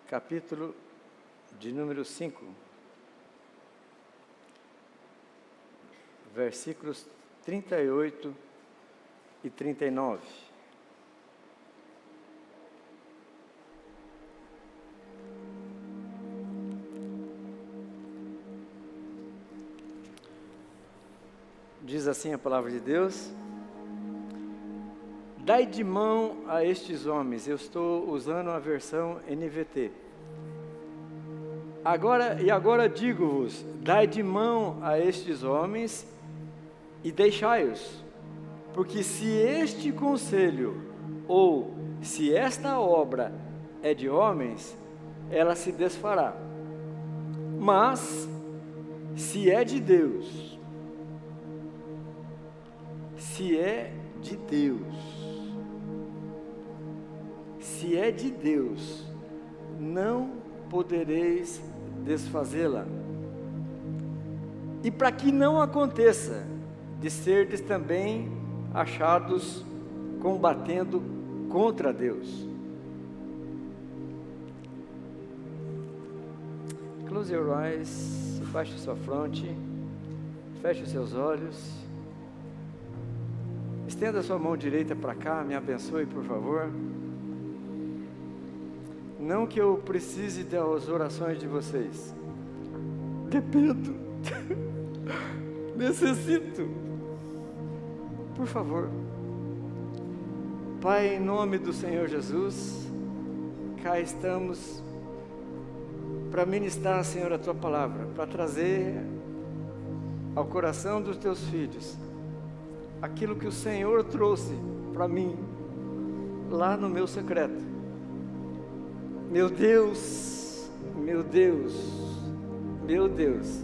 capítulo de número 5, versículos 38 e 39. Diz assim a palavra de Deus: dai de mão a estes homens. Eu estou usando a versão NVT. Agora digo-vos, dai de mão a estes homens e deixai-os, porque se este conselho, ou se esta obra é de homens, ela se desfará. Mas, se é de Deus, se é de Deus, não podereis desfazê-la. E para que não aconteça de serdes também achados combatendo contra Deus. Close your eyes, baixe sua fronte, feche os seus olhos, estenda sua mão direita para cá, me abençoe por favor. Não que eu precise das orações de vocês, dependo, necessito, por favor. Pai, em nome do Senhor Jesus, cá estamos para ministrar, Senhor, a Tua palavra, para trazer ao coração dos Teus filhos aquilo que o Senhor trouxe para mim, lá no meu secreto. Meu Deus, meu Deus, meu Deus,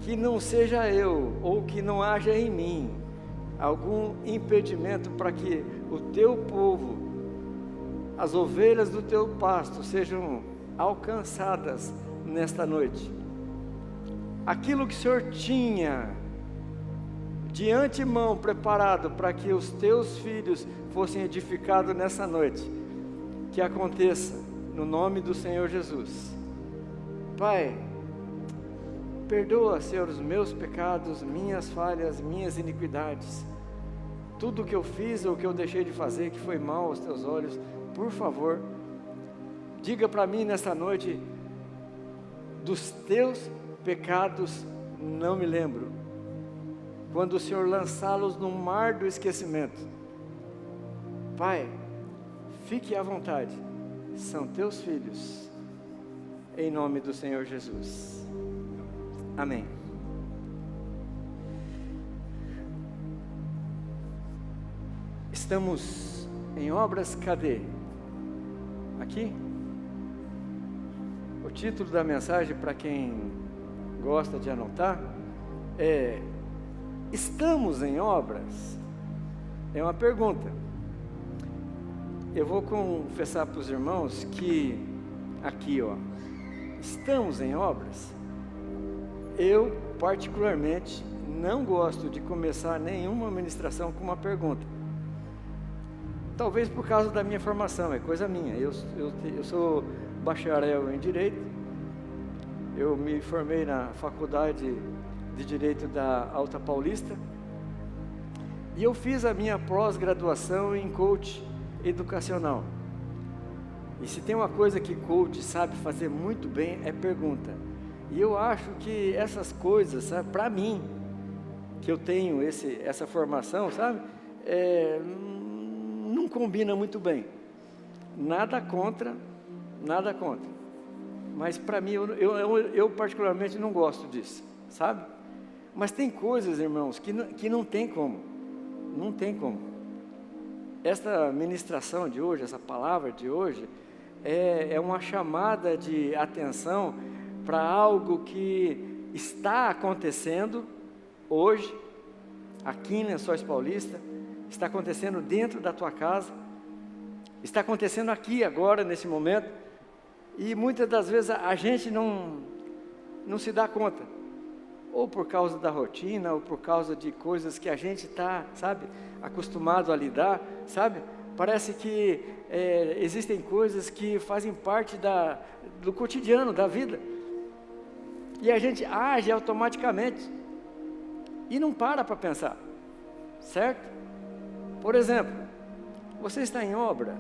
que não seja eu, ou que não haja em mim, algum impedimento para que o Teu povo, as ovelhas do Teu pasto, sejam alcançadas nesta noite. Aquilo que o Senhor tinha de antemão preparado para que os Teus filhos fossem edificados nessa noite, que aconteça no nome do Senhor Jesus. Pai, perdoa, Senhor, os meus pecados, minhas falhas, minhas iniquidades, tudo que eu fiz ou que eu deixei de fazer que foi mal aos Teus olhos. Por favor, diga para mim nesta noite: dos Teus pecados não me lembro. Quando o Senhor lançá-los no mar do esquecimento, Pai, fique à vontade, são Teus filhos, em nome do Senhor Jesus, amém. Estamos em obras, cadê? Aqui? O título da mensagem, para quem gosta de anotar, é: estamos em obras? É uma pergunta. Eu vou confessar para os irmãos que aqui, estamos em obras. Eu particularmente não gosto de começar nenhuma ministração com uma pergunta. Talvez por causa da minha formação, é coisa minha. Eu sou bacharel em Direito. Eu me formei na Faculdade de Direito da Alta Paulista. E eu fiz a minha pós-graduação em coach educacional. E se tem uma coisa que coach sabe fazer muito bem, é pergunta. E eu acho que essas coisas, sabe, para mim, que eu tenho essa formação, sabe, não combina muito bem. Nada contra. Mas para mim, eu particularmente não gosto disso, sabe? Mas tem coisas, irmãos, que não tem como. Não tem como. Esta ministração de hoje, essa palavra de hoje, é uma chamada de atenção para algo que está acontecendo hoje, aqui em Lençóis Paulista, está acontecendo dentro da tua casa, está acontecendo aqui agora, nesse momento, e muitas das vezes a gente não se dá conta, ou por causa da rotina, ou por causa de coisas que a gente está, sabe, acostumado a lidar, sabe? Parece que existem coisas que fazem parte do cotidiano, da vida. E a gente age automaticamente e não para pensar, certo? Por exemplo, você está em obra,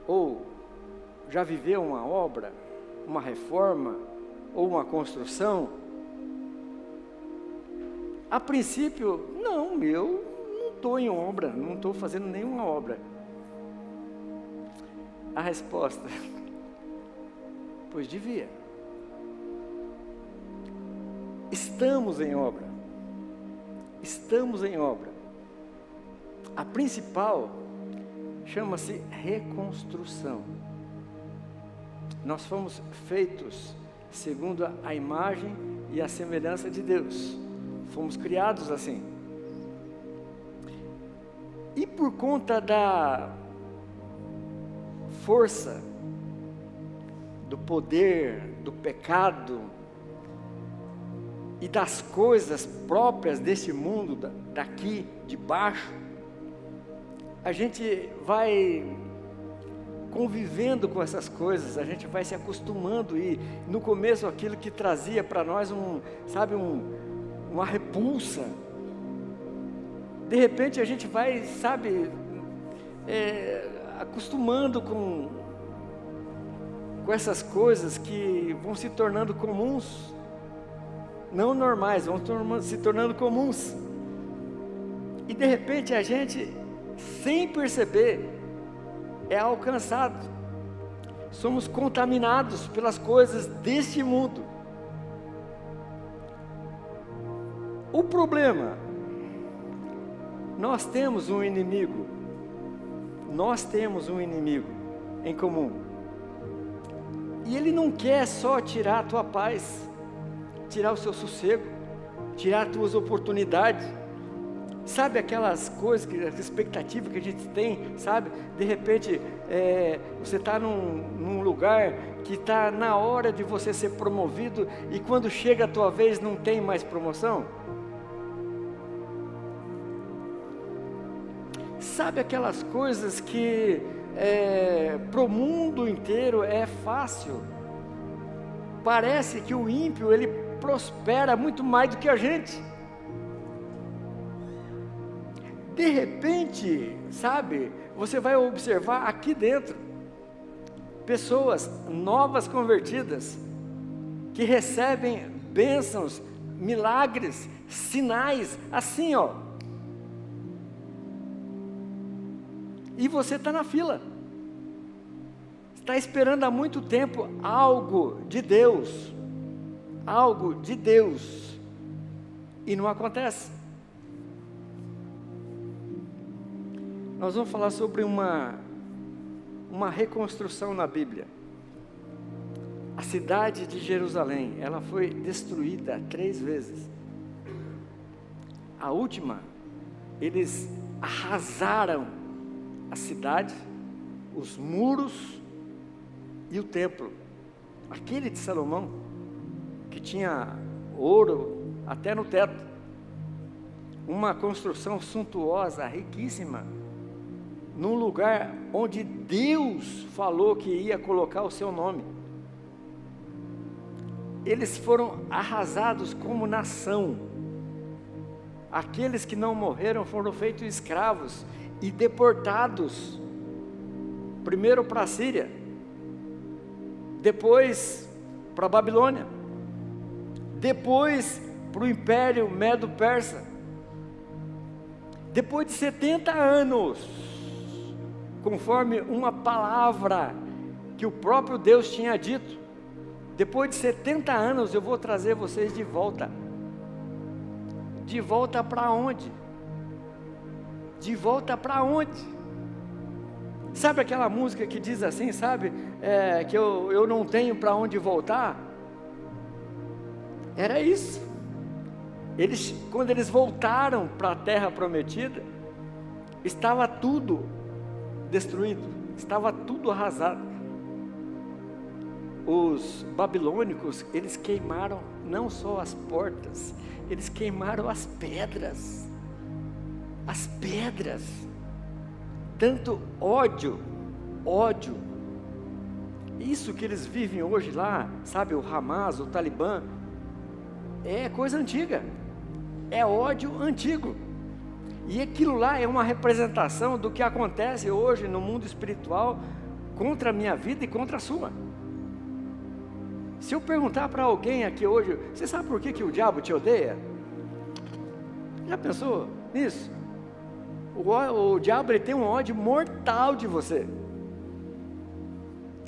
ou já viveu uma obra, uma reforma, ou uma construção? A princípio, não, eu não estou em obra, não estou fazendo nenhuma obra. A resposta, pois devia. Estamos em obra. Estamos em obra. A principal chama-se reconstrução. Nós fomos feitos segundo a imagem e a semelhança de Deus. Fomos criados assim. E por conta da força, do poder, do pecado e das coisas próprias desse mundo, daqui de baixo, a gente vai convivendo com essas coisas, a gente vai se acostumando, e no começo aquilo que trazia para nós uma repulsa, de repente a gente vai, acostumando com essas coisas que vão se tornando comuns, não normais, vão se tornando comuns, e de repente a gente, sem perceber, é alcançado, somos contaminados pelas coisas deste mundo. O problema, nós temos um inimigo em comum, e ele não quer só tirar a tua paz, tirar o seu sossego, tirar as tuas oportunidades. Sabe aquelas coisas, as expectativas que a gente tem, sabe? De repente, você está num lugar que está na hora de você ser promovido, e quando chega a tua vez não tem mais promoção. Sabe aquelas coisas que para o mundo inteiro é fácil. Parece que o ímpio, ele prospera muito mais do que a gente. De repente, você vai observar aqui dentro, pessoas novas convertidas, que recebem bênçãos, milagres, sinais, assim e você está na fila, está esperando há muito tempo algo de Deus, e não acontece. Nós vamos falar sobre uma reconstrução na Bíblia. A cidade de Jerusalém, ela foi destruída 3 vezes. A última, eles arrasaram a cidade, os muros e o templo. Aquele de Salomão, que tinha ouro até no teto. Uma construção suntuosa, riquíssima, num lugar onde Deus falou que ia colocar o seu nome. Eles foram arrasados como nação. Aqueles que não morreram foram feitos escravos e deportados, primeiro para a Síria, depois para a Babilônia, depois para o Império Medo-Persa. Depois de 70 anos, conforme uma palavra que o próprio Deus tinha dito, depois de 70 anos eu vou trazer vocês de volta. De volta para onde? De volta para onde? Sabe aquela música que diz assim, que eu não tenho para onde voltar? Era isso. Quando eles voltaram para a terra prometida, estava tudo destruído, estava tudo arrasado. Os babilônicos, eles queimaram não só as portas, eles queimaram as pedras. tanto ódio, ódio. Isso que eles vivem hoje lá, sabe, o Hamas, o Talibã, é coisa antiga, é ódio antigo. E aquilo lá é uma representação do que acontece hoje no mundo espiritual contra a minha vida e contra a sua. Se eu perguntar para alguém aqui hoje, você sabe por que o diabo te odeia? Já pensou nisso? O diabo, ele tem um ódio mortal de você.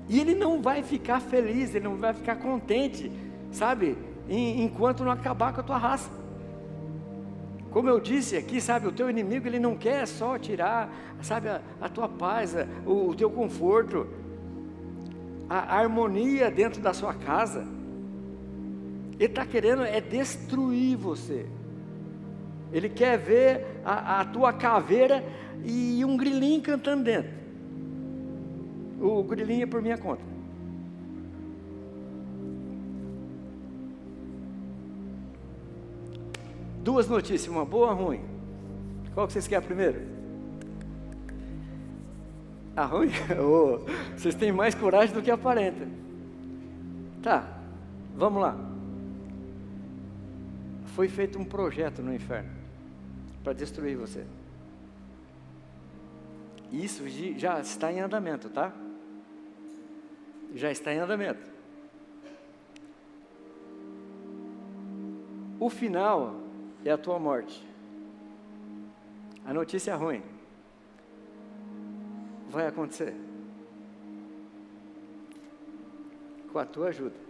E ele não vai ficar feliz, ele não vai ficar contente, sabe, enquanto não acabar com a tua raça. Como eu disse aqui, sabe, o teu inimigo, ele não quer só tirar, sabe, a tua paz, o teu conforto, a harmonia dentro da sua casa. Ele está querendo destruir você. Ele quer ver a tua caveira e um grilinho cantando dentro. O grilinho é por minha conta. Duas notícias, uma boa ou ruim? Qual que vocês querem primeiro? A ruim? Oh, vocês têm mais coragem do que aparenta. Tá, vamos lá. Foi feito um projeto no inferno para destruir você. Isso já está em andamento, tá? Já está em andamento. O final é a tua morte. A notícia é ruim. Vai acontecer. Com a tua ajuda.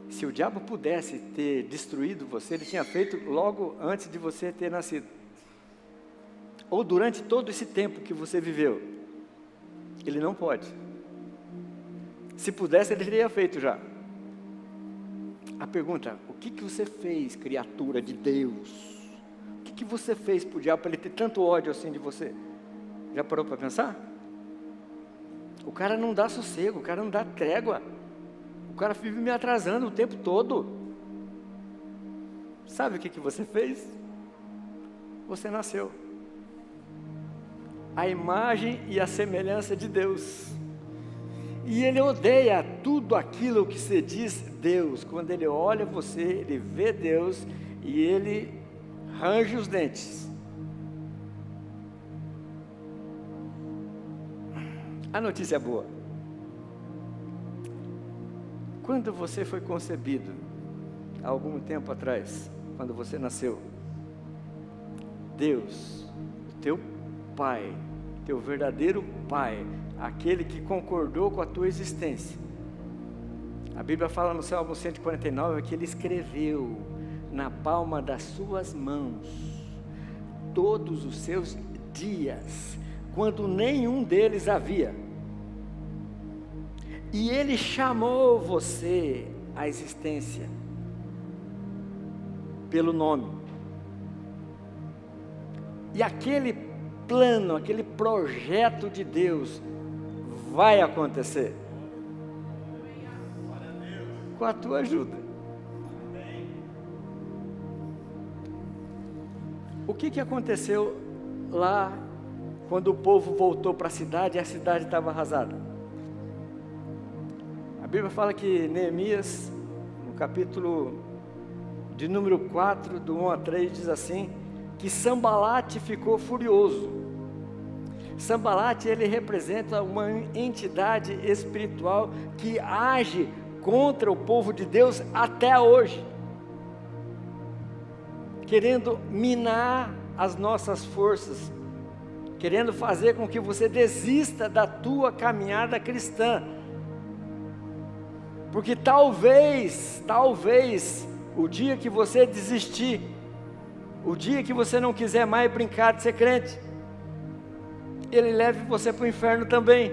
Se o diabo pudesse ter destruído você, ele tinha feito logo antes de você ter nascido. Ou durante todo esse tempo que você viveu. Ele não pode. Se pudesse, ele teria feito já. A pergunta, o que você fez, criatura de Deus? O que você fez para o diabo, para ele ter tanto ódio assim de você? Já parou para pensar? O cara não dá sossego, o cara não dá trégua. O cara vive me atrasando o tempo todo. Sabe o que você fez? Você nasceu. A imagem e a semelhança de Deus. E ele odeia tudo aquilo que se diz Deus. Quando ele olha você, ele vê Deus e ele range os dentes. A notícia é boa. Quando você foi concebido, há algum tempo atrás, quando você nasceu, Deus, teu Pai, teu verdadeiro Pai, aquele que concordou com a tua existência. A Bíblia fala no Salmo 149 que ele escreveu na palma das suas mãos todos os seus dias, quando nenhum deles havia. E ele chamou você à existência pelo nome. E aquele plano, aquele projeto de Deus vai acontecer. Com a tua ajuda. O que aconteceu lá quando o povo voltou para a cidade e a cidade estava arrasada? A Bíblia fala que Neemias, no capítulo de número 4, do 1 a 3, diz assim, que Sambalate ficou furioso. Sambalate, ele representa uma entidade espiritual que age contra o povo de Deus até hoje, querendo minar as nossas forças, querendo fazer com que você desista da tua caminhada cristã, porque talvez, o dia que você desistir, o dia que você não quiser mais brincar de ser crente, ele leve você para o inferno também.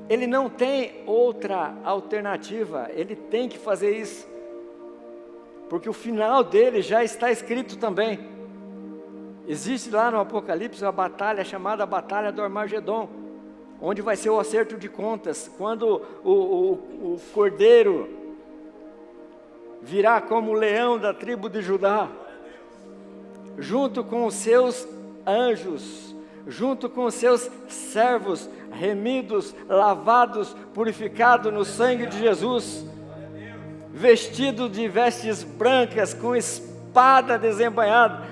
Ele não tem outra alternativa, ele tem que fazer isso, porque o final dele já está escrito também. Existe lá no Apocalipse uma batalha chamada Batalha do Armagedon, onde vai ser o acerto de contas, quando o cordeiro virá como o leão da tribo de Judá. junto com os seus anjos, junto com os seus servos, remidos, lavados, purificados no sangue de Jesus, vestido de vestes brancas, com espada desembainhada,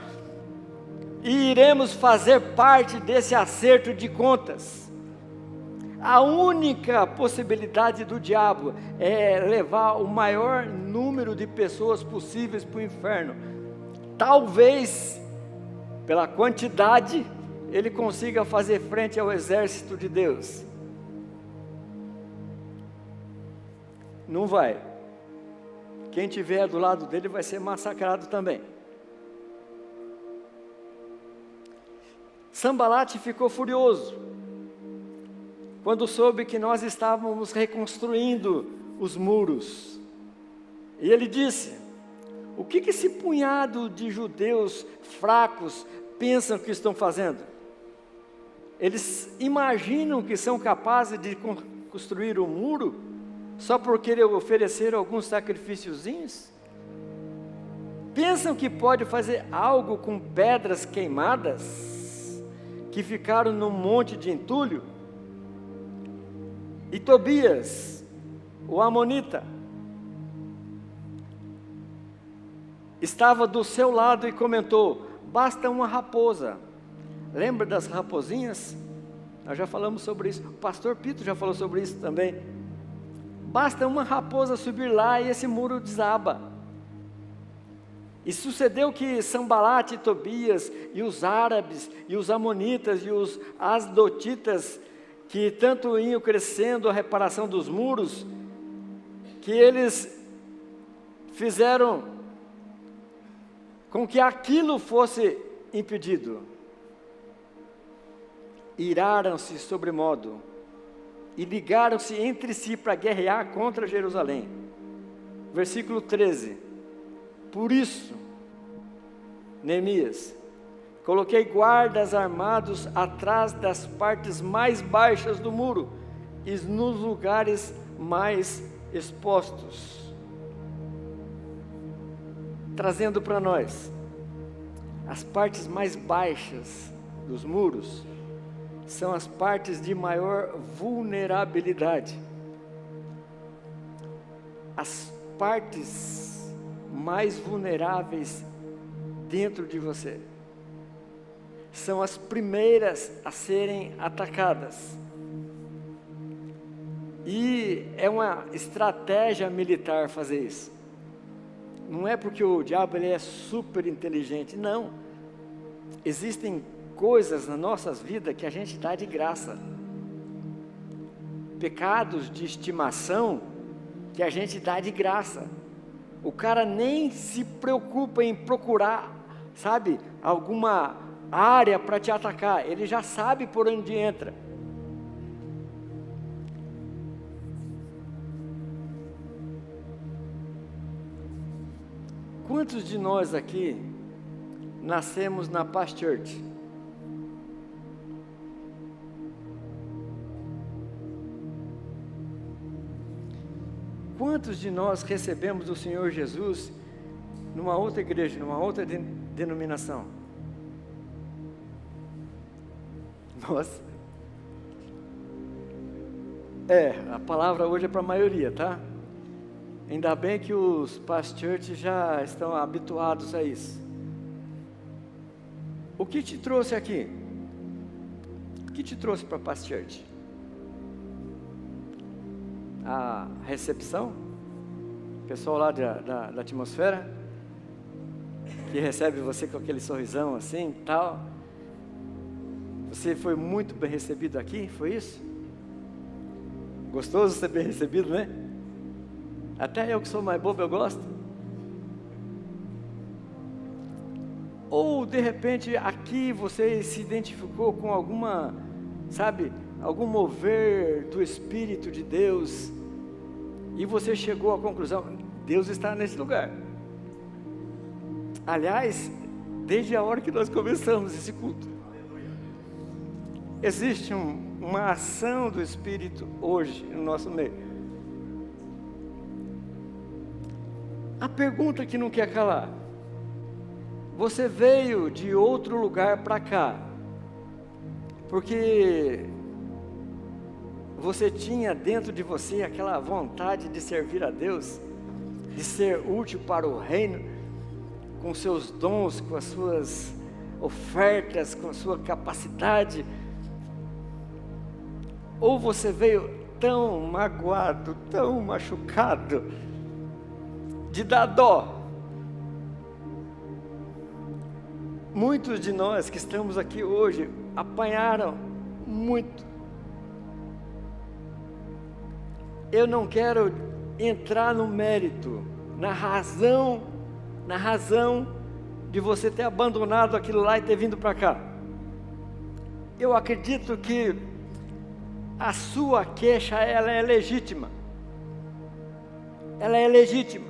e iremos fazer parte desse acerto de contas. A única possibilidade do diabo é levar o maior número de pessoas possíveis para o inferno. Talvez, pela quantidade, ele consiga fazer frente ao exército de Deus. Não vai. Quem estiver do lado dele vai ser massacrado também. Sambalate ficou furioso quando soube que nós estávamos reconstruindo os muros. E ele disse: o que esse punhado de judeus fracos pensam que estão fazendo? Eles imaginam que são capazes de construir um muro só porque eles ofereceram alguns sacrifíciozinhos? Pensam que pode fazer algo com pedras queimadas que ficaram num monte de entulho? E Tobias, o amonita, estava do seu lado e comentou: basta uma raposa. Lembra das raposinhas? Nós já falamos sobre isso. O pastor Pito já falou sobre isso também. Basta uma raposa subir lá e esse muro desaba. E sucedeu que Sambalate e Tobias, e os árabes, e os amonitas, e os asdotitas, que tanto iam crescendo a reparação dos muros, que eles fizeram com que aquilo fosse impedido. Iraram-se sobremodo e ligaram-se entre si para guerrear contra Jerusalém. Versículo 13. Por isso, Neemias, coloquei guardas armados atrás das partes mais baixas do muro e nos lugares mais expostos. Trazendo para nós, as partes mais baixas dos muros são as partes de maior vulnerabilidade. As partes mais vulneráveis dentro de você são as primeiras a serem atacadas. E é uma estratégia militar fazer isso. Não é porque o diabo ele é super inteligente, não. Existem coisas nas nossas vidas que a gente dá de graça. Pecados de estimação que a gente dá de graça. O cara nem se preocupa em procurar, sabe, alguma área para te atacar. Ele já sabe por onde entra. Quantos de nós aqui nascemos na Paz Church? Quantos de nós recebemos o Senhor Jesus numa outra igreja, numa outra denominação? Nossa. A palavra hoje é para a maioria, tá? Ainda bem que os Paz Church já estão habituados a isso. O que te trouxe aqui? O que te trouxe para a Paz Church? A recepção? O pessoal lá da atmosfera? Que recebe você com aquele sorrisão assim, tal. Você foi muito bem recebido aqui, foi isso? Gostoso ser bem recebido, né? Até eu que sou mais bobo, eu gosto. Ou de repente aqui você se identificou com alguma, sabe, algum mover do Espírito de Deus, e você chegou à conclusão: Deus está nesse lugar. Aliás, desde a hora que nós começamos esse culto, existe uma ação do Espírito hoje no nosso meio. A pergunta que não quer calar: Você veio de outro lugar para cá, porque você tinha dentro de você aquela vontade de servir a Deus, de ser útil para o reino, com seus dons, com as suas ofertas, com a sua capacidade. Ou você veio tão magoado, tão machucado, de dar dó. Muitos de nós que estamos aqui hoje apanharam muito. Eu não quero entrar no mérito, na razão de você ter abandonado aquilo lá e ter vindo para cá. Eu acredito que a sua queixa, ela é legítima. Ela é legítima.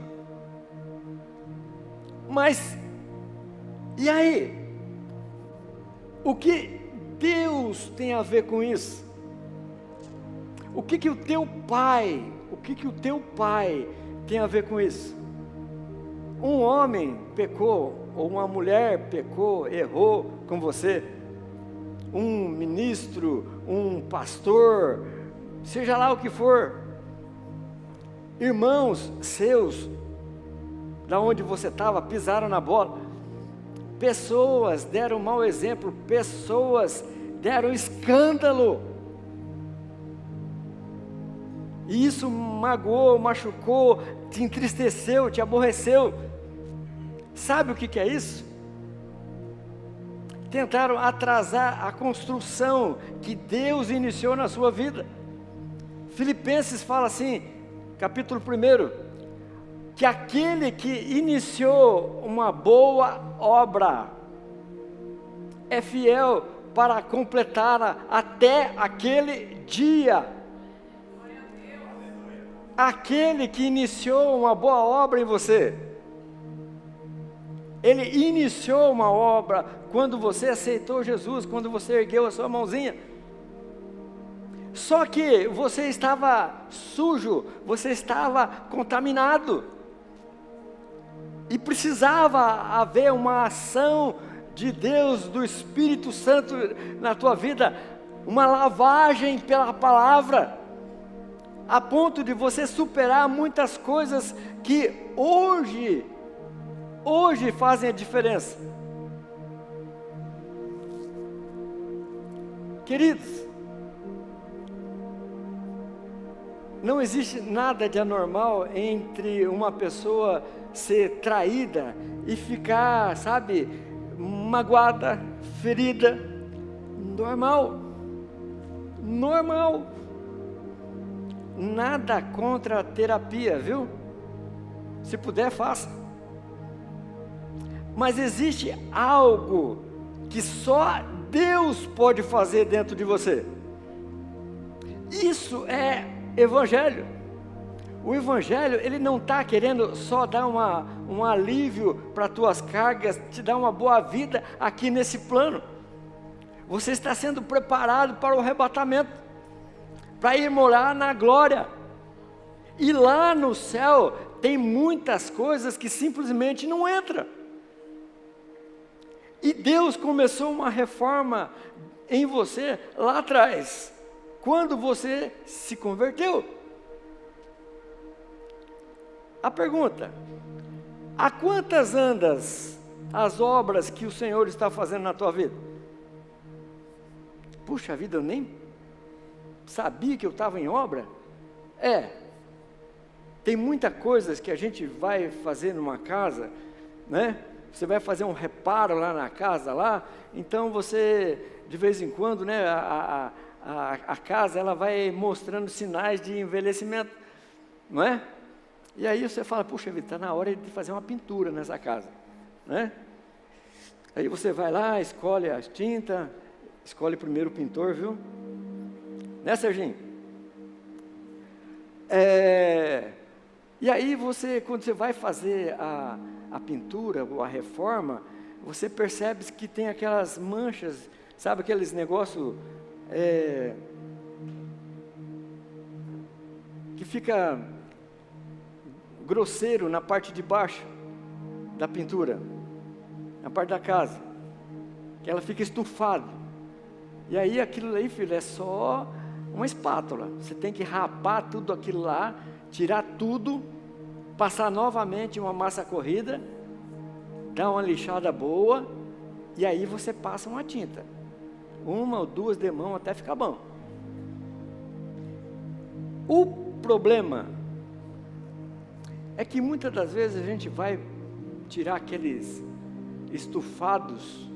Mas, e aí? O que Deus tem a ver com isso? O que o teu pai tem a ver com isso? Um homem pecou, ou uma mulher pecou, errou com você, um ministro, um pastor, seja lá o que for, irmãos seus, da onde você estava, pisaram na bola, pessoas deram mau exemplo, pessoas deram escândalo, e isso magoou, machucou, te entristeceu, te aborreceu. Sabe o que é isso? Tentaram atrasar a construção que Deus iniciou na sua vida. Filipenses fala assim, capítulo 1, que aquele que iniciou uma boa obra é fiel para completá-la até aquele dia. Aquele que iniciou uma boa obra em você, ele iniciou uma obra quando você aceitou Jesus, quando você ergueu a sua mãozinha. Só que você estava sujo, você estava contaminado, e precisava haver uma ação de Deus, do Espírito Santo na tua vida, uma lavagem pela palavra, a ponto de você superar muitas coisas que hoje fazem a diferença. Queridos, não existe nada de anormal entre uma pessoa ser traída e ficar, sabe, magoada, ferida. Normal. Nada contra a terapia, viu? Se puder, faça. Mas existe algo que só Deus pode fazer dentro de você. Isso é Evangelho. O Evangelho, ele não está querendo só dar um alívio para as tuas cargas, te dar uma boa vida aqui nesse plano. Você está sendo preparado para o arrebatamento, para ir morar na glória. E lá no céu tem muitas coisas que simplesmente não entram. E Deus começou uma reforma em você lá atrás, quando você se converteu. A pergunta: a quantas andas as obras que o Senhor está fazendo na tua vida? Puxa vida, eu nem sabia que eu estava em obra? Tem muita coisas que a gente vai fazer numa casa, né? Você vai fazer um reparo lá na casa, então você, de vez em quando, né, a casa, ela vai mostrando sinais de envelhecimento, não é? E aí você fala, puxa vida, está na hora de fazer uma pintura nessa casa, né? Aí você vai lá, escolhe as tintas, escolhe primeiro o pintor, viu? Né, Serginho? E aí você, quando você vai fazer a pintura ou a reforma, você percebe que tem aquelas manchas, sabe aqueles negócios que fica grosseiro na parte de baixo da pintura. na parte da casa, que ela fica estufada. E aí aquilo aí, filho, é só uma espátula. Você tem que rapar tudo aquilo lá, tirar tudo, passar novamente uma massa corrida, dar uma lixada boa, e aí você passa uma tinta. 1 ou 2 de mão até ficar bom. O problema é que muitas das vezes a gente vai tirar aqueles estufados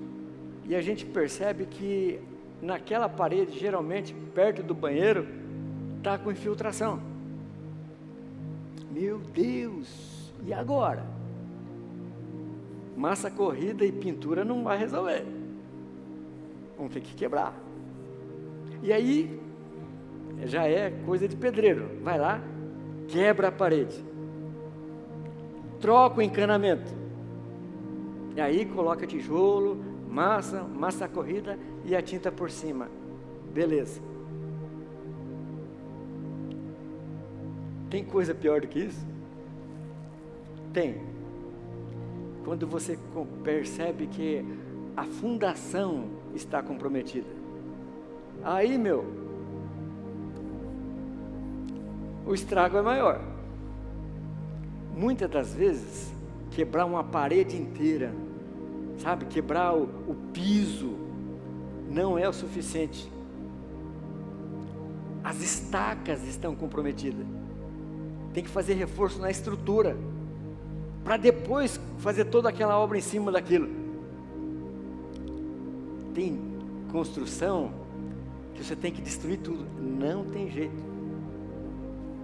e a gente percebe que naquela parede, geralmente perto do banheiro, está com infiltração. Meu Deus, e agora? Massa corrida e pintura não vai resolver. Vamos ter que quebrar. E aí, já é coisa de pedreiro. Vai lá, quebra a parede. Troca o encanamento. E aí coloca tijolo, massa corrida e a tinta por cima. Beleza. Tem coisa pior do que isso? Tem. Quando você percebe que a fundação está comprometida. Aí, o estrago é maior. Muitas das vezes, quebrar uma parede inteira, sabe, quebrar o piso, não é o suficiente. As estacas estão comprometidas. Tem que fazer reforço na estrutura, para depois fazer toda aquela obra em cima daquilo. Tem construção que você tem que destruir tudo, não tem jeito.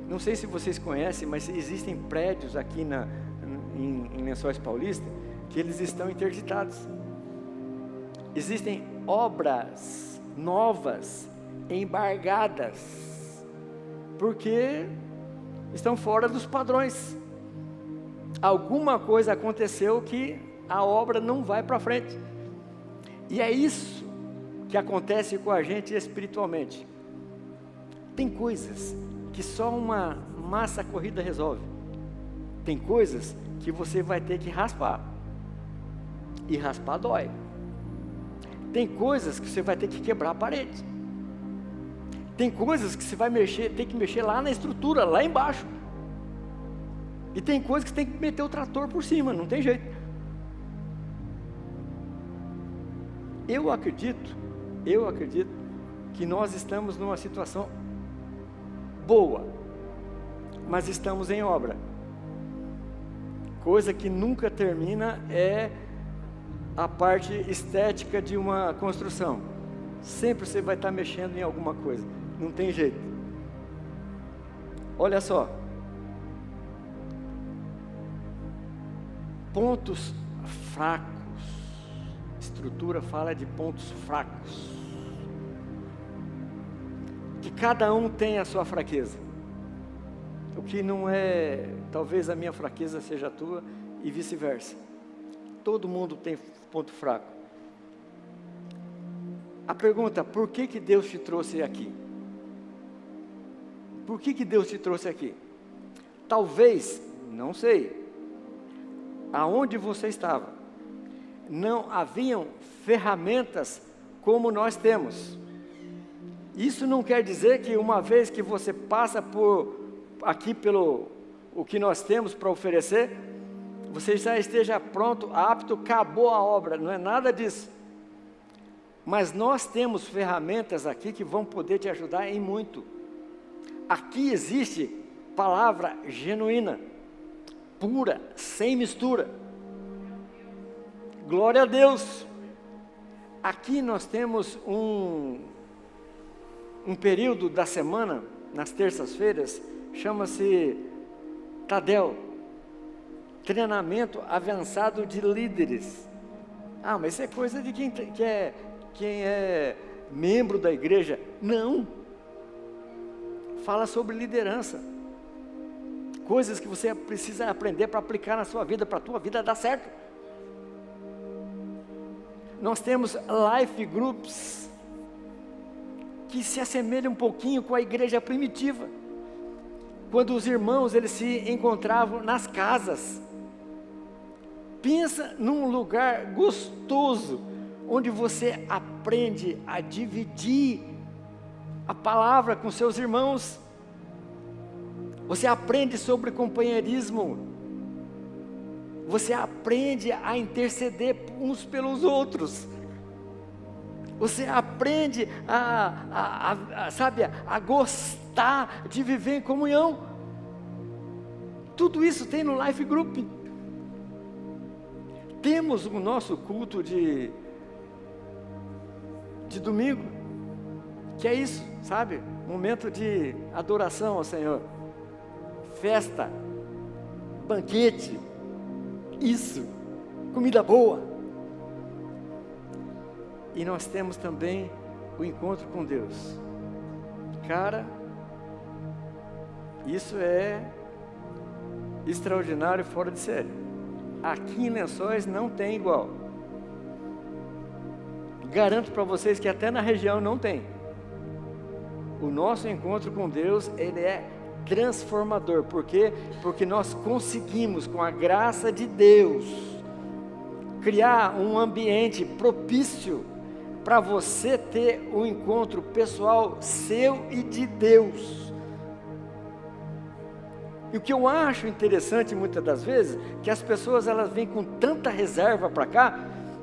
Não sei se vocês conhecem, mas existem prédios aqui em Lençóis Paulista que eles estão interditados. Existem obras novas, embargadas, porque estão fora dos padrões. Alguma coisa aconteceu que a obra não vai para frente. E é isso que acontece com a gente espiritualmente. Tem coisas que só uma massa corrida resolve. Tem coisas que você vai ter que raspar. E raspar dói. Tem coisas que você vai ter que quebrar a parede. Tem coisas que você vai ter que mexer lá na estrutura, lá embaixo. E tem coisas que você tem que meter o trator por cima, não tem jeito. Eu acredito que nós estamos numa situação boa, mas estamos em obra. Coisa que nunca termina é a parte estética de uma construção. Sempre você vai estar mexendo em alguma coisa, não tem jeito. Olha só, pontos fracos. Estrutura fala de pontos fracos. Que cada um tem a sua fraqueza. O que não é, talvez a minha fraqueza seja a tua e vice-versa. Todo mundo tem ponto fraco. A pergunta, por que Deus te trouxe aqui? Por que Deus te trouxe aqui? Talvez, não sei, aonde você estava, não haviam ferramentas como nós temos. Isso não quer dizer que uma vez que você passa aqui pelo o que nós temos para oferecer, você já esteja pronto, apto, acabou a obra, não é nada disso. Mas nós temos ferramentas aqui que vão poder te ajudar em muito. Aqui existe palavra genuína, pura, sem mistura. Glória a Deus. Aqui nós temos um período da semana, nas terças-feiras, chama-se Tadel, treinamento avançado de líderes. Ah, mas isso é coisa de quem é membro da igreja. Não. Fala sobre liderança. Coisas que você precisa aprender para aplicar na sua vida, para a tua vida dar certo. Nós temos life groups que se assemelham um pouquinho com a igreja primitiva, quando os irmãos eles se encontravam nas casas, pensa num lugar gostoso, onde você aprende a dividir a palavra com seus irmãos. Você aprende sobre companheirismo. Você aprende a interceder uns pelos outros. Você aprende a gostar de viver em comunhão. Tudo isso tem no Life Group. Temos o nosso culto de domingo, que é isso, sabe? Momento de adoração ao Senhor. Festa, banquete, isso, comida boa. E nós temos também o encontro com Deus. Cara, isso é extraordinário, fora de série. Aqui em Lençóis não tem igual. Garanto para vocês que até na região não tem. O nosso encontro com Deus, ele é transformador. Por quê? Porque nós conseguimos, com a graça de Deus, criar um ambiente propício para você ter um encontro pessoal seu e de Deus. E o que eu acho interessante muitas das vezes, que as pessoas elas vêm com tanta reserva para cá,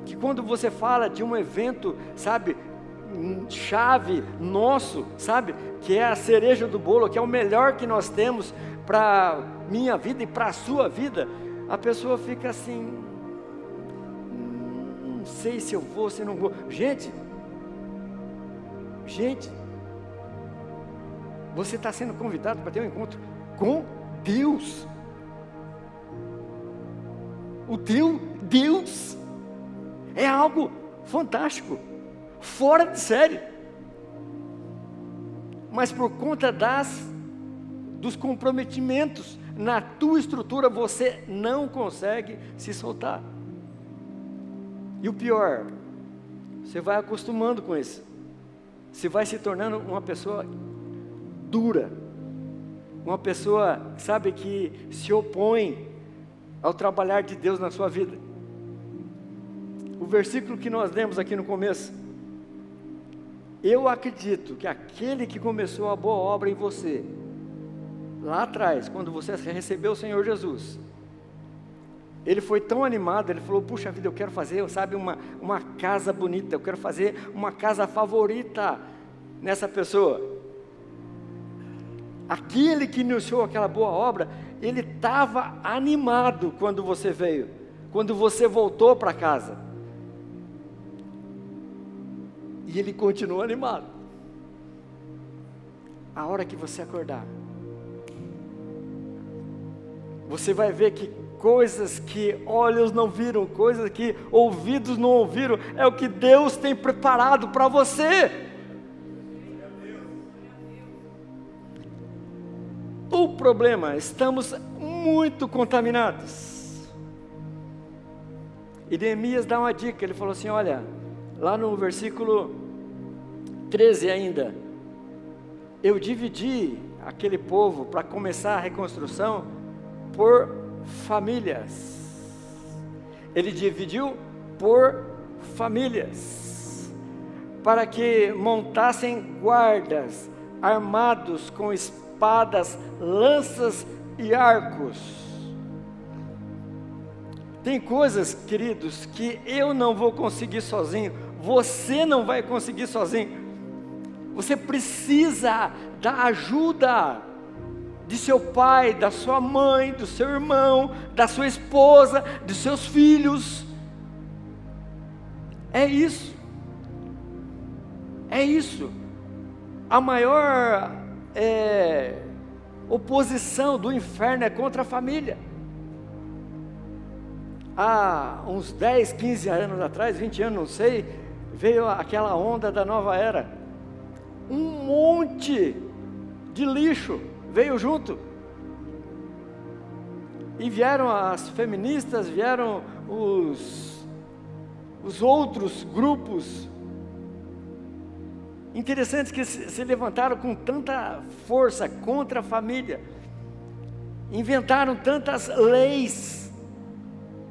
que quando você fala de um evento, sabe, chave nosso, sabe, que é a cereja do bolo, que é o melhor que nós temos para minha vida e para a sua vida, a pessoa fica assim, não sei se eu vou, se não vou. Gente, você está sendo convidado para ter um encontro com Deus. O teu Deus é algo fantástico, fora de série. Mas por conta dos comprometimentos na tua estrutura, você não consegue se soltar. E o pior, você vai acostumando com isso. Você vai se tornando uma pessoa dura, uma pessoa, sabe, que se opõe ao trabalhar de Deus na sua vida. O versículo que nós lemos aqui no começo: eu acredito que aquele que começou a boa obra em você, lá atrás, quando você recebeu o Senhor Jesus, ele foi tão animado, ele falou, puxa vida, eu quero fazer, sabe, uma casa bonita, eu quero fazer uma casa favorita nessa pessoa. Aquele que iniciou aquela boa obra, ele estava animado quando você veio, quando você voltou para casa. E ele continua animado. A hora que você acordar, você vai ver que coisas que olhos não viram, coisas que ouvidos não ouviram, é o que Deus tem preparado para você. O problema, estamos muito contaminados. E Neemias dá uma dica, ele falou assim, olha, lá no versículo 13 ainda, eu dividi aquele povo para começar a reconstrução por famílias. Ele dividiu por famílias, para que montassem guardas, armados com espadas, lanças e arcos. Tem coisas, queridos, que eu não vou conseguir sozinho, você não vai conseguir sozinho. Você precisa da ajuda de seu pai, da sua mãe, do seu irmão, da sua esposa, dos seus filhos. É isso. É isso. A maior oposição do inferno é contra a família. Há uns 10, 15 anos atrás, 20 anos, não sei, veio aquela onda da nova era. Um monte de lixo veio junto. E vieram as feministas, vieram os outros grupos interessantes que se levantaram com tanta força contra a família. Inventaram tantas leis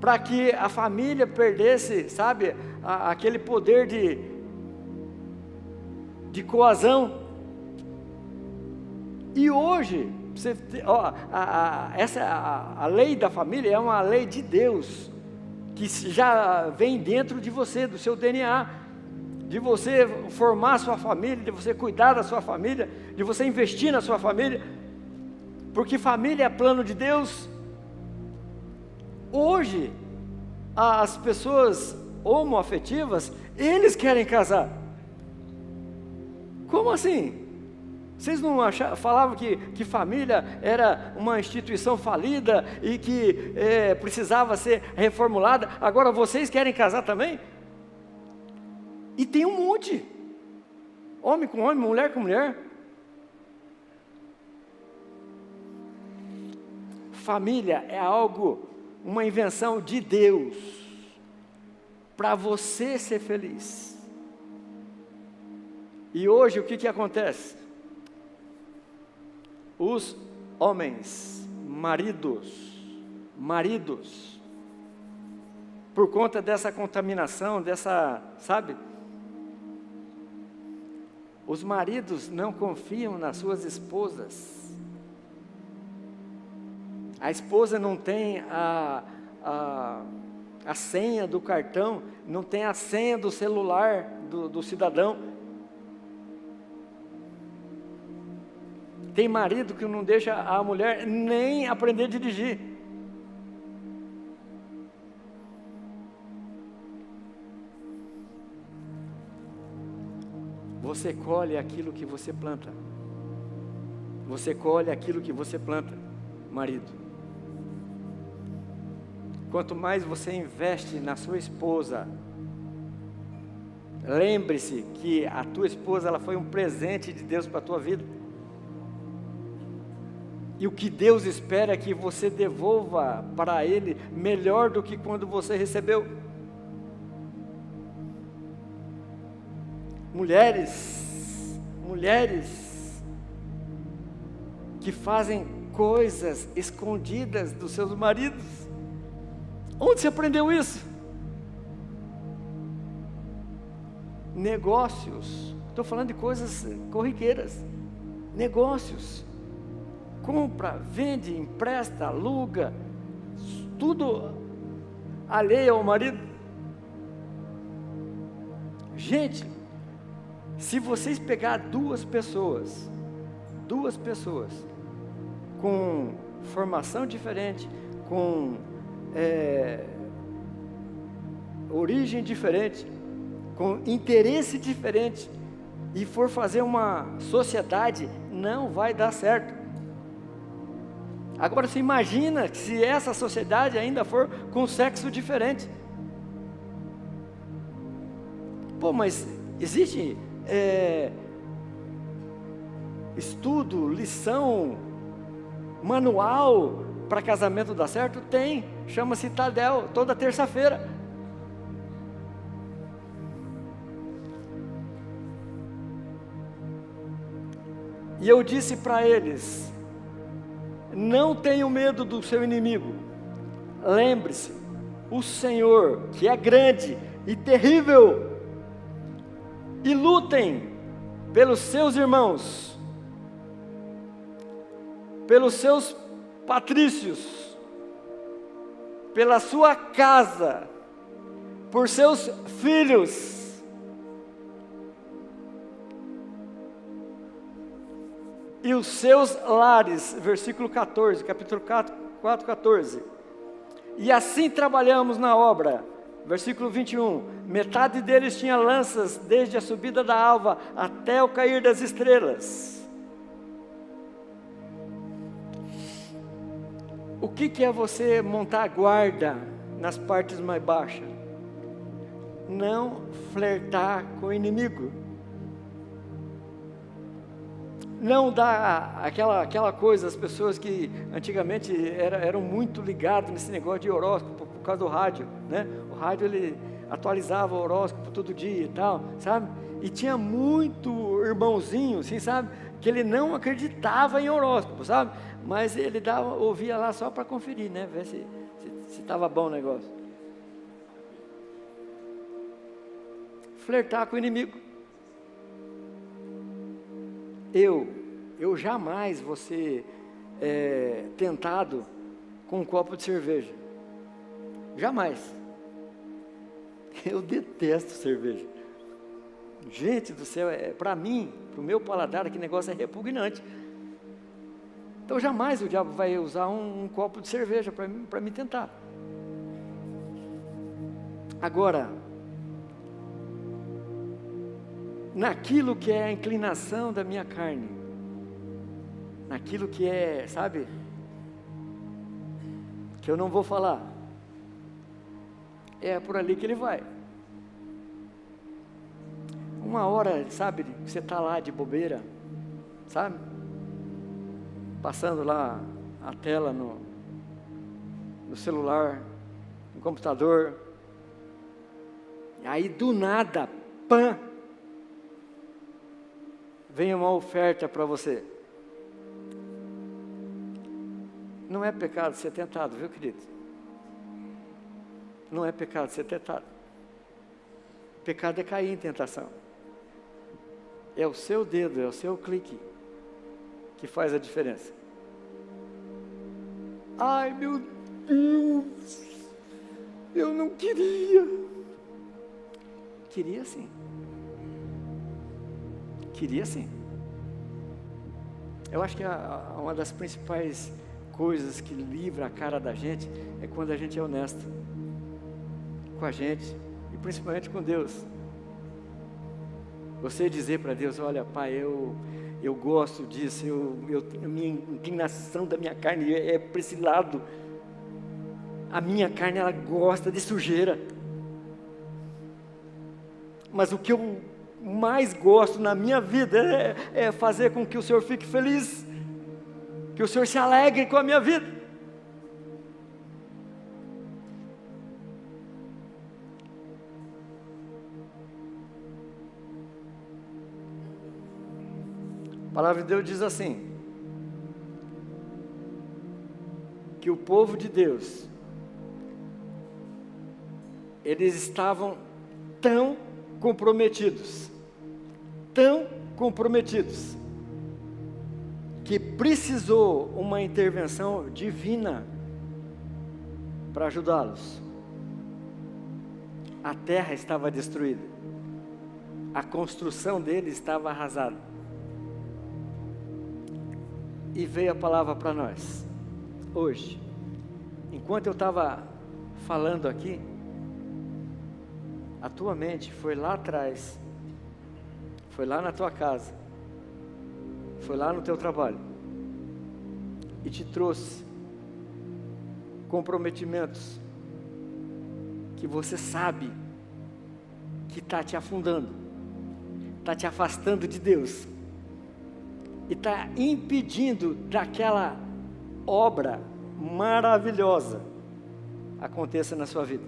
para que a família perdesse, sabe, aquele poder de coesão. E hoje, a lei da família é uma lei de Deus, que já vem dentro de você, do seu DNA, de você formar a sua família, de você cuidar da sua família, de você investir na sua família, porque família é plano de Deus. Hoje, as pessoas homoafetivas, eles querem casar. Como assim? Vocês não falavam que família era uma instituição falida e que precisava ser reformulada? Agora vocês querem casar também? E tem um monte. Homem com homem, mulher com mulher. Família é algo, uma invenção de Deus, para você ser feliz. E hoje o que acontece? Os homens, maridos, por conta dessa contaminação, sabe? Os maridos não confiam nas suas esposas. A esposa não tem a senha do cartão, não tem a senha do celular do cidadão. Tem marido que não deixa a mulher nem aprender a dirigir. Você colhe aquilo que você planta. Você colhe aquilo que você planta, marido. Quanto mais você investe na sua esposa, lembre-se que a tua esposa, ela foi um presente de Deus para a tua vida. E o que Deus espera é que você devolva para Ele melhor do que quando você recebeu. Mulheres que fazem coisas escondidas dos seus maridos. Onde você aprendeu isso? Negócios. Estou falando de coisas corriqueiras. Negócios. Compra, vende, empresta, aluga, tudo alheio ao marido. Gente, se vocês pegar duas pessoas com formação diferente, com origem diferente, com interesse diferente, e for fazer uma sociedade, não vai dar certo. Agora você imagina se essa sociedade ainda for com sexo diferente. Pô, mas existe estudo, lição, manual para casamento dar certo? Tem, chama-se Tadel, toda terça-feira. E eu disse para eles: não tenham medo do seu inimigo. Lembre-se, o Senhor, que é grande e terrível, e lutem pelos seus irmãos, pelos seus patrícios, pela sua casa, por seus filhos. E os seus lares, versículo 14, capítulo 4, 14. E assim trabalhamos na obra, versículo 21. Metade deles tinha lanças desde a subida da alva até o cair das estrelas. O que é você montar guarda nas partes mais baixas? Não flertar com o inimigo. Não dá aquela coisa, as pessoas que antigamente eram muito ligadas nesse negócio de horóscopo, por causa do rádio, né? O rádio, ele atualizava o horóscopo todo dia e tal, sabe? E tinha muito irmãozinho, assim, sabe? Que ele não acreditava em horóscopo, sabe? Mas ele ouvia lá só para conferir, né? Ver se estava bom o negócio. Flertar com o inimigo. Eu jamais vou ser tentado com um copo de cerveja. Jamais. Eu detesto cerveja. Gente do céu, para mim, para o meu paladar, que negócio é repugnante. Então jamais o diabo vai usar um copo de cerveja para me tentar. Agora, naquilo que é a inclinação da minha carne, naquilo que é, sabe, que eu não vou falar, é por ali que ele vai. Uma hora, sabe, você está lá de bobeira, sabe, passando lá a tela no celular, no computador, e aí do nada, pã, vem uma oferta para você. Não é pecado ser tentado, viu, querido? Não é pecado ser tentado. Pecado é cair em tentação. É o seu dedo, é o seu clique que faz a diferença. Ai, meu Deus, eu não queria. Queria sim. Queria sim. Eu acho que uma das principais coisas que livra a cara da gente é quando a gente é honesto com a gente e principalmente com Deus. Você dizer para Deus: olha, Pai, eu gosto disso, a minha inclinação da minha carne é para esse lado. A minha carne, ela gosta de sujeira. Mas o que eu mais gosto na minha vida é fazer com que o Senhor fique feliz, que o Senhor se alegre com a minha vida. A palavra de Deus diz assim, que o povo de Deus, eles estavam tão comprometidos, que precisou uma intervenção divina para ajudá-los. A terra estava destruída, a construção deles estava arrasada. E veio a palavra para nós, hoje. Enquanto eu estava falando aqui, a tua mente foi lá atrás, foi lá na tua casa, foi lá no teu trabalho, e te trouxe comprometimentos que você sabe que está te afundando, está te afastando de Deus, e está impedindo daquela obra maravilhosa aconteça na sua vida.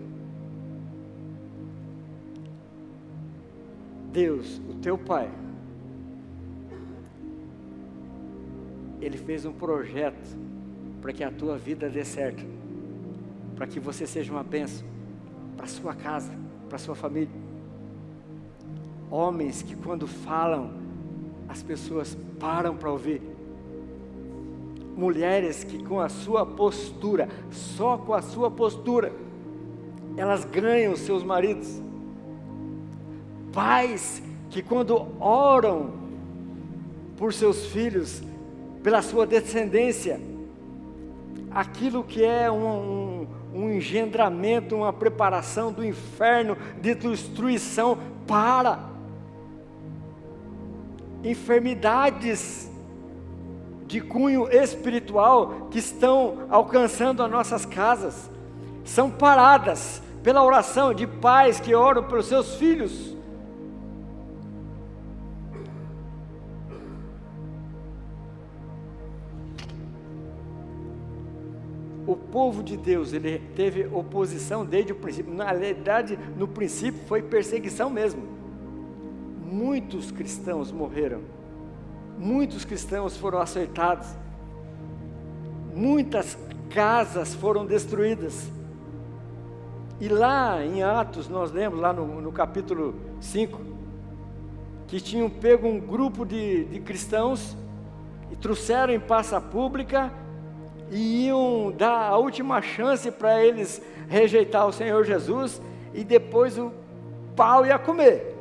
Deus, o teu Pai, Ele fez um projeto para que a tua vida dê certo, para que você seja uma bênção para a sua casa, para a sua família. Homens que quando falam, as pessoas param para ouvir. Mulheres que com a sua postura, só com a sua postura, elas ganham os seus maridos. Pais que quando oram por seus filhos, pela sua descendência, aquilo que é um engendramento, uma preparação do inferno, de destruição, para. Enfermidades de cunho espiritual que estão alcançando as nossas casas, são paradas pela oração de pais que oram pelos seus filhos. O povo de Deus, ele teve oposição desde o princípio. Na verdade, no princípio foi perseguição mesmo. Muitos cristãos morreram, muitos cristãos foram açoitados, muitas casas foram destruídas, E lá em Atos, nós lemos, lá no capítulo 5, que tinham pego um grupo de cristãos e trouxeram em praça pública e iam dar a última chance para eles rejeitar o Senhor Jesus, e depois o pau ia comer.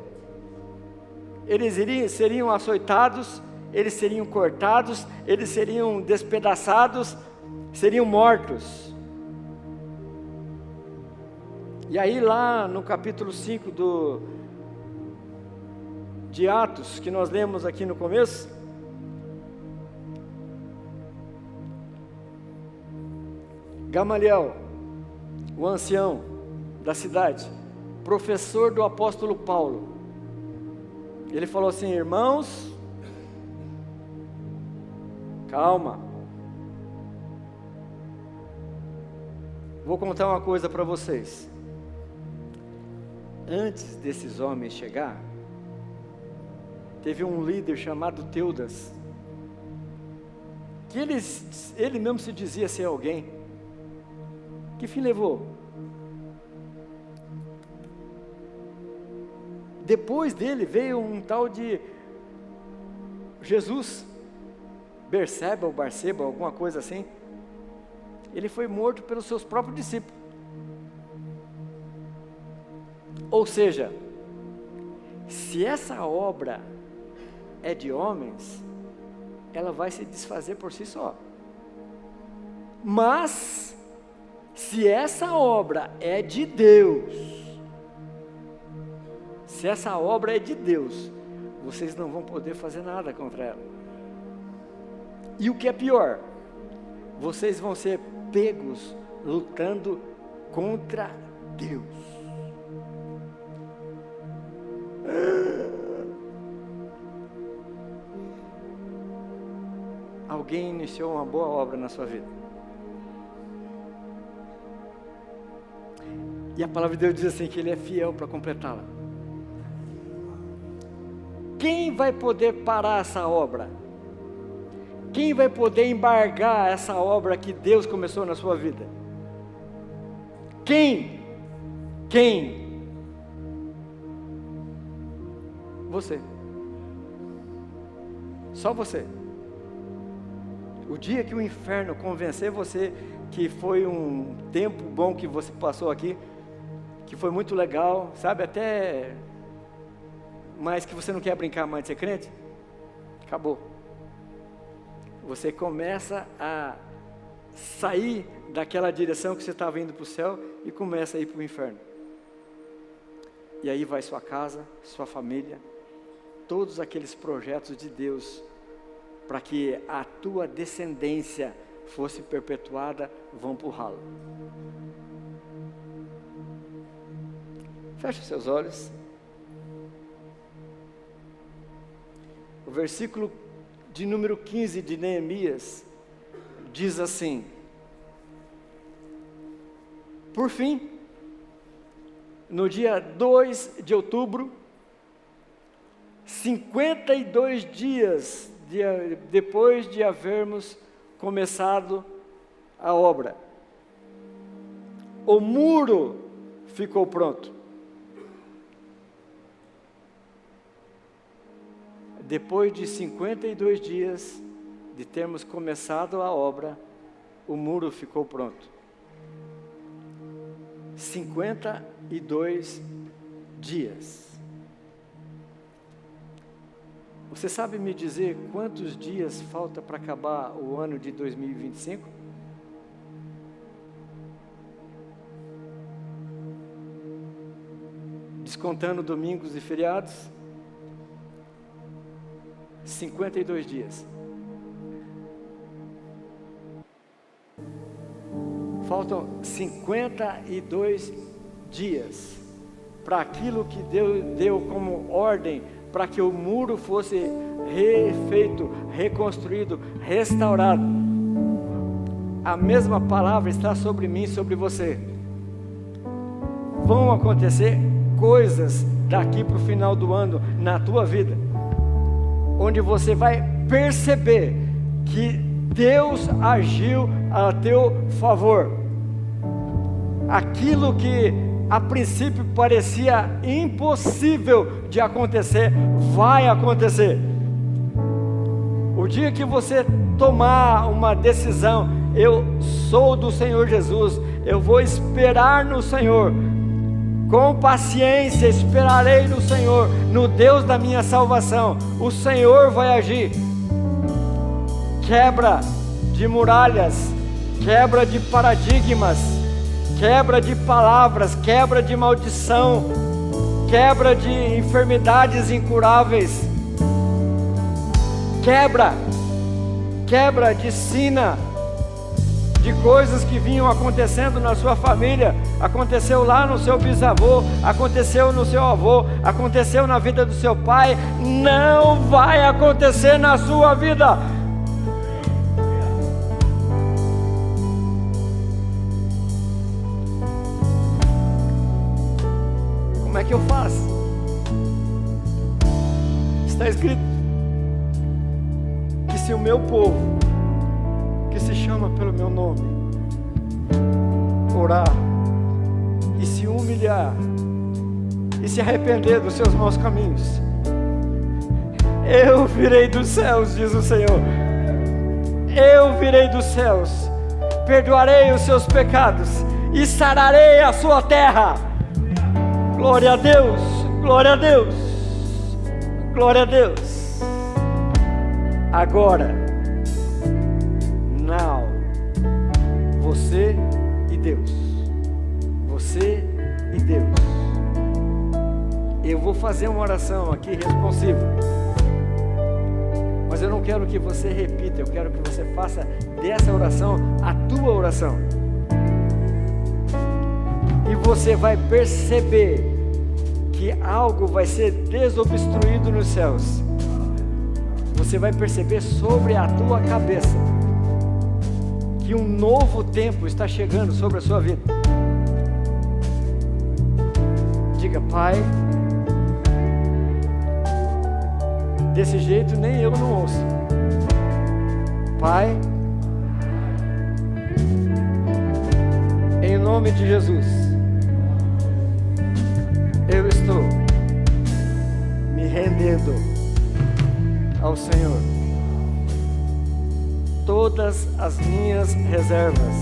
Eles seriam açoitados, eles seriam cortados, eles seriam despedaçados, seriam mortos. E aí lá no capítulo 5 de Atos, que nós lemos aqui no começo, Gamaliel, o ancião da cidade, professor do apóstolo Paulo, ele falou assim: irmãos, calma, vou contar uma coisa para vocês. Antes desses homens chegar, teve um líder chamado Teudas, que ele mesmo se dizia ser alguém. Que fim levou? Depois dele veio um tal de Jesus, Berseba ou Barseba, alguma coisa assim. Ele foi morto pelos seus próprios discípulos. Ou seja, se essa obra é de homens, ela vai se desfazer por si só. Mas, se essa obra é de Deus, se essa obra é de Deus, vocês não vão poder fazer nada contra ela. E o que é pior, vocês vão ser pegos lutando contra Deus. Alguém iniciou uma boa obra na sua vida, e a palavra de Deus diz assim, que Ele é fiel para completá-la. Quem vai poder parar essa obra? Quem vai poder embargar essa obra que Deus começou na sua vida? Quem? Você. Só você. O dia que o inferno convencer você que foi um tempo bom que você passou aqui, que foi muito legal, sabe, até, mas que você não quer brincar mais de ser crente, acabou. Você começa a sair daquela direção que você estava indo para o céu e começa a ir para o inferno. E aí vai sua casa, sua família, todos aqueles projetos de Deus para que a tua descendência fosse perpetuada, vão para o ralo. Feche seus olhos. O versículo de número 15 de Neemias diz assim: por fim, no dia 2 de outubro, 52 dias depois de havermos começado a obra, o muro ficou pronto. Depois de 52 dias de termos começado a obra, o muro ficou pronto. 52 dias. Você sabe me dizer quantos dias falta para acabar o ano de 2025? Descontando domingos e feriados, 52 dias. Faltam 52 dias para aquilo que Deus deu como ordem, para que o muro fosse refeito, reconstruído, restaurado. A mesma palavra está sobre mim, sobre você. Vão acontecer coisas daqui para o final do ano na tua vida, onde você vai perceber que Deus agiu a teu favor. aquilo que a princípio parecia impossível de acontecer, vai acontecer. O dia que você tomar uma decisão, eu sou do Senhor Jesus, eu vou esperar no Senhor, com paciência esperarei no Senhor, no Deus da minha salvação, o Senhor vai agir. Quebra de muralhas, quebra de paradigmas, quebra de palavras, quebra de maldição, quebra de enfermidades incuráveis, quebra de sina, de coisas que vinham acontecendo na sua família, aconteceu lá no seu bisavô, aconteceu no seu avô, aconteceu na vida do seu pai, não vai acontecer na sua vida. Como é que eu faço? Está escrito que se o meu povo, que se chama pelo meu nome, orar e se humilhar e se arrepender dos seus maus caminhos, eu virei dos céus, diz o Senhor, eu virei dos céus, perdoarei os seus pecados e sararei a sua terra. Glória a Deus, glória a Deus, glória a Deus. Agora, now, você e Deus, você e Deus. Eu vou fazer uma oração aqui responsiva, mas eu não quero que você repita, eu quero que você faça dessa oração a tua oração. E você vai perceber que algo vai ser desobstruído nos céus. Você vai perceber sobre a tua cabeça que um novo tempo está chegando sobre a sua vida. Diga: Pai, desse jeito nem eu não ouço. Pai, em nome de Jesus, eu estou me rendendo ao Senhor. Todas as minhas reservas,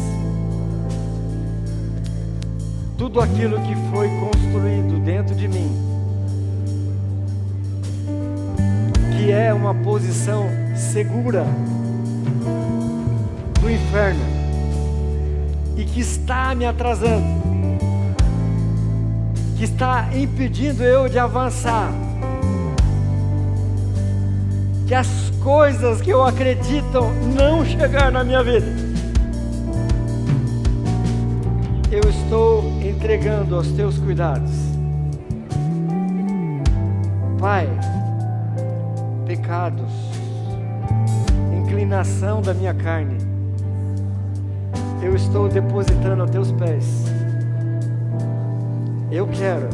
tudo aquilo que foi construído dentro de mim, que é uma posição segura do inferno e que está me atrasando, que está impedindo eu de avançar, que as coisas que eu acredito não chegar na minha vida, eu estou entregando aos teus cuidados. Pai, pecados, inclinação da minha carne, eu estou depositando aos teus pés. Eu quero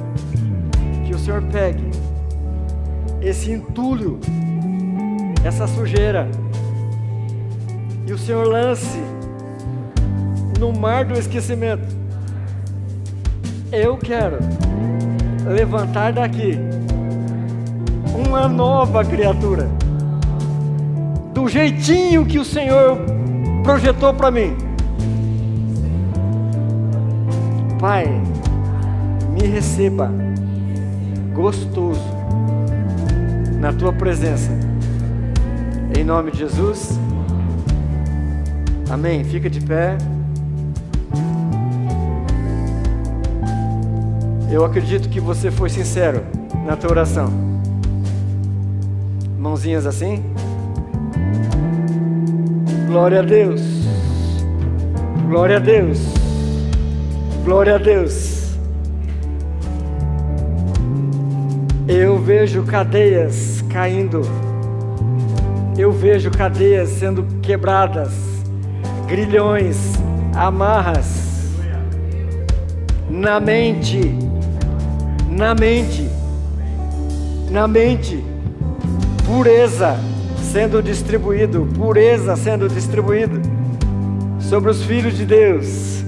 que o Senhor pegue esse entulho, essa sujeira, e o Senhor lance no mar do esquecimento. Eu quero levantar daqui uma nova criatura, do jeitinho que o Senhor projetou para mim. Pai, me receba gostoso na tua presença, em nome de Jesus, amém. Fica de pé. Eu acredito que você foi sincero na tua oração. Mãozinhas assim. Glória a Deus, glória a Deus, glória a Deus. Eu vejo cadeias caindo, eu vejo cadeias sendo quebradas, grilhões, amarras, na mente, pureza sendo distribuído sobre os filhos de Deus.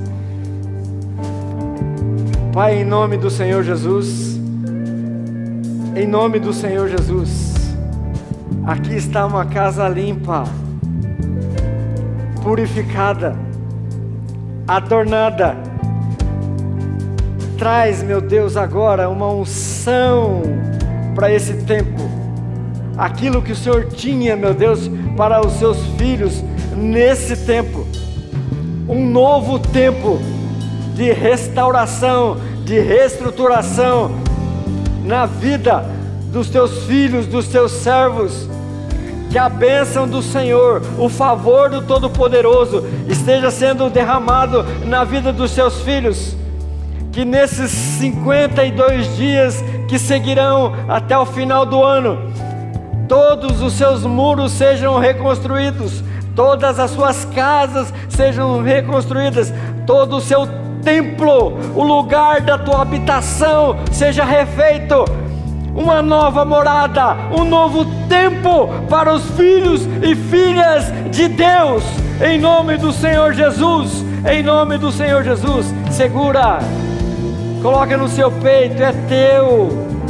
Pai, em nome do Senhor Jesus, em nome do Senhor Jesus, aqui está uma casa limpa, purificada, adornada. Traz, meu Deus, agora uma unção para esse tempo. Aquilo que o Senhor tinha, meu Deus, para os seus filhos nesse tempo. Um novo tempo de restauração, de reestruturação na vida dos teus filhos, dos teus servos. Que a bênção do Senhor, o favor do Todo-Poderoso esteja sendo derramado na vida dos seus filhos. Que nesses 52 dias que seguirão até o final do ano, todos os seus muros sejam reconstruídos, todas as suas casas sejam reconstruídas, todo o seu templo, o lugar da tua habitação seja refeito, uma nova morada, um novo tempo para os filhos e filhas de Deus, em nome do Senhor Jesus, em nome do Senhor Jesus. Segura, coloca no seu peito, é teu.